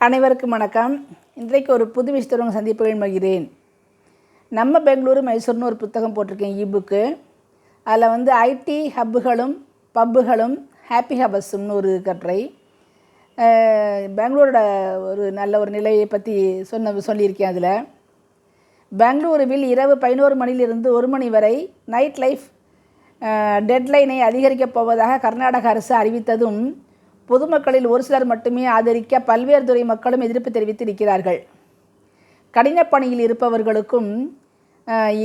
அனைவருக்கும் வணக்கம். இன்றைக்கு ஒரு புது விஷயத்துடன் சந்திப்புகள் மகிழ்கிறேன். நம்ம பெங்களூரு மைசூர்னு ஒரு புத்தகம் போட்டிருக்கேன், இபுக்கு. அதில் ஐடி ஹப்புகளும் பப்புகளும் ஹாப்பி ஹவர்ஸும்னு ஒரு கட்டுரை. பெங்களூரோட ஒரு நல்ல ஒரு நிலையை பற்றி சொல்லியிருக்கேன். அதில் பெங்களூருவில் இரவு 11 மணியிலிருந்து 1 மணி வரை நைட் லைஃப் டெட்லைனை அதிகரிக்கப் போவதாக கர்நாடக அரசு அறிவித்ததும் பொதுமக்களில் ஒரு சிலர் மட்டுமே ஆதரிக்க பல்வேறு துறை மக்களும் எதிர்ப்பு தெரிவித்திருக்கிறார்கள். கடின பணியில்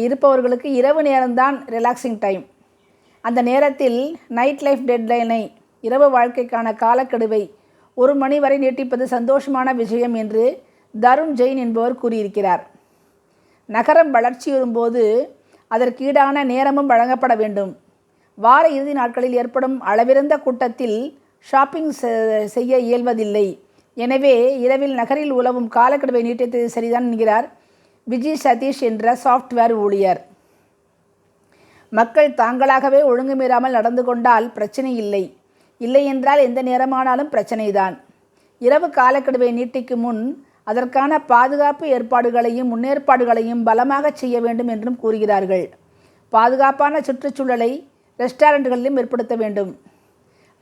இருப்பவர்களுக்கு இரவு நேரம்தான் ரிலாக்ஸிங் டைம். அந்த நேரத்தில் நைட் லைஃப் டெட்லைனை, இரவு வாழ்க்கைக்கான காலக்கெடுவை 1 மணி வரை நீட்டிப்பது சந்தோஷமான விஷயம் என்று தருண் ஜெயின் என்பவர் கூறியிருக்கிறார். நகரம் வளர்ச்சியுறும்போது அதற்கீடான நேரமும் வழங்கப்பட வேண்டும். வார இறுதி நாட்களில் ஏற்படும் அளவிறந்த கூட்டத்தில் ஷாப்பிங் செய்ய இயல்வதில்லை. எனவே இரவில் நகரில் உலவும் காலக்கெடுவை நீட்டித்தது சரிதான் என்கிறார் விஜய் சதீஷ் என்ற சாஃப்ட்வேர் ஊழியர். மக்கள் தாங்களாகவே ஒழுங்கு மீறாமல் நடந்து கொண்டால் பிரச்சனை இல்லை. இல்லை என்றால் எந்த நேரமானாலும் பிரச்சனைதான். இரவு காலக்கெடுவை நீட்டிக்கும் முன் அதற்கான பாதுகாப்பு ஏற்பாடுகளையும் முன்னேற்பாடுகளையும் பலமாக செய்ய வேண்டும் என்றும் கூறுகிறார்கள். பாதுகாப்பான சுற்றுச்சூழலை ரெஸ்டாரண்ட்டுகளிலும் ஏற்படுத்த வேண்டும்.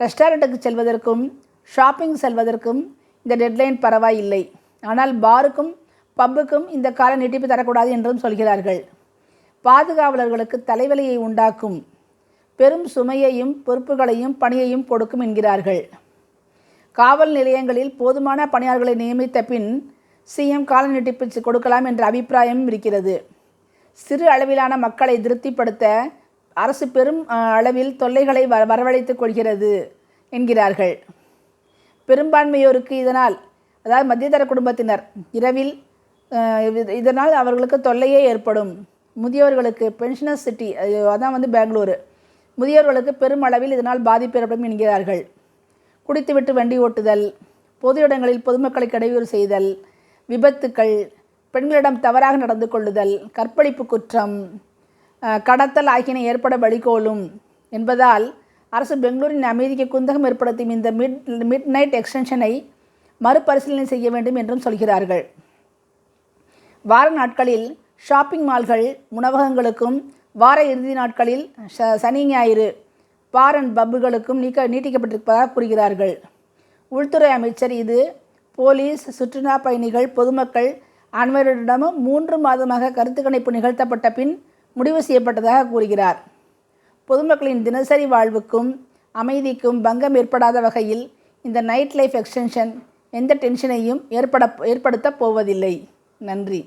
ரெஸ்டாரண்ட்டுக்கு செல்வதற்கும் ஷாப்பிங் செல்வதற்கும் இந்த டெட்லைன் பரவாயில்லை. ஆனால் பாருக்கும் பப்புக்கும் இந்த கால நீட்டிப்பு தரக்கூடாது என்றும் சொல்கிறார்கள். பாதுகாவலர்களுக்கு தலைவலியை உண்டாக்கும், பெரும் சுமையையும் பொறுப்புகளையும் பணியையும் கொடுக்கும் என்கிறார்கள். காவல் நிலையங்களில் போதுமான பணியாளர்களை நியமித்த பின் சிஎம் கால நீட்டிப்பு கொடுக்கலாம் என்ற அபிப்பிராயமும் இருக்கிறது. சிறு அளவிலான மக்களை திருப்திப்படுத்த அரசு பெரும் அளவில் தொல்லைகளை வரவழைத்துக் கொள்கிறது என்கிறார்கள். பெரும்பான்மையோருக்கு இதனால், அதாவது மத்தியதர குடும்பத்தினர் இரவில் இதனால் அவர்களுக்கு தொல்லையே ஏற்படும். முதியோர்களுக்கு பென்ஷனர் சிட்டி, அதான் பெங்களூரு, முதியோர்களுக்கு பெரும் அளவில் இதனால் பாதிப்பு ஏற்படும் என்கிறார்கள். குடித்துவிட்டு வண்டி ஓட்டுதல், பொது இடங்களில் பொதுமக்களை இடையூறு செய்தல், விபத்துக்கள், பெண்களிடம் தவறாக நடந்து கொள்ளுதல், கற்பழிப்பு குற்றம், கடத்தல் ஆகியன ஏற்பட வழிகோலும் என்பதால் அரசு பெங்களூரின் அமைதிக்கு குந்தகம் ஏற்படுத்தும் இந்த மிட் நைட் எக்ஸ்டென்ஷனை மறுபரிசீலனை செய்ய வேண்டும் என்றும் சொல்கிறார்கள். வார நாட்களில் ஷாப்பிங் மால்கள், உணவகங்களுக்கும் வார இறுதி நாட்களில் சனி ஞாயிறு பார் அண்ட் பப்புகளுக்கும் நீட்டிக்கப்பட்டிருப்பதாக கூறுகிறார்கள். உள்துறை அமைச்சர் இது போலீஸ், சுற்றுலா பயணிகள், பொதுமக்கள் அனைவரிடமும் 3 மாதமாக கருத்து கணிப்பு நிகழ்த்தப்பட்ட பின் முடிவு செய்யப்பட்டதாக கூறுகிறார். பொதுமக்களின் தினசரி வாழ்வுக்கும் அமைதிக்கும் பங்கம் ஏற்படாத வகையில் இந்த நைட் லைஃப் எக்ஸ்டென்ஷன் எந்த டென்ஷனையும் ஏற்படுத்தப் போவதில்லை. நன்றி.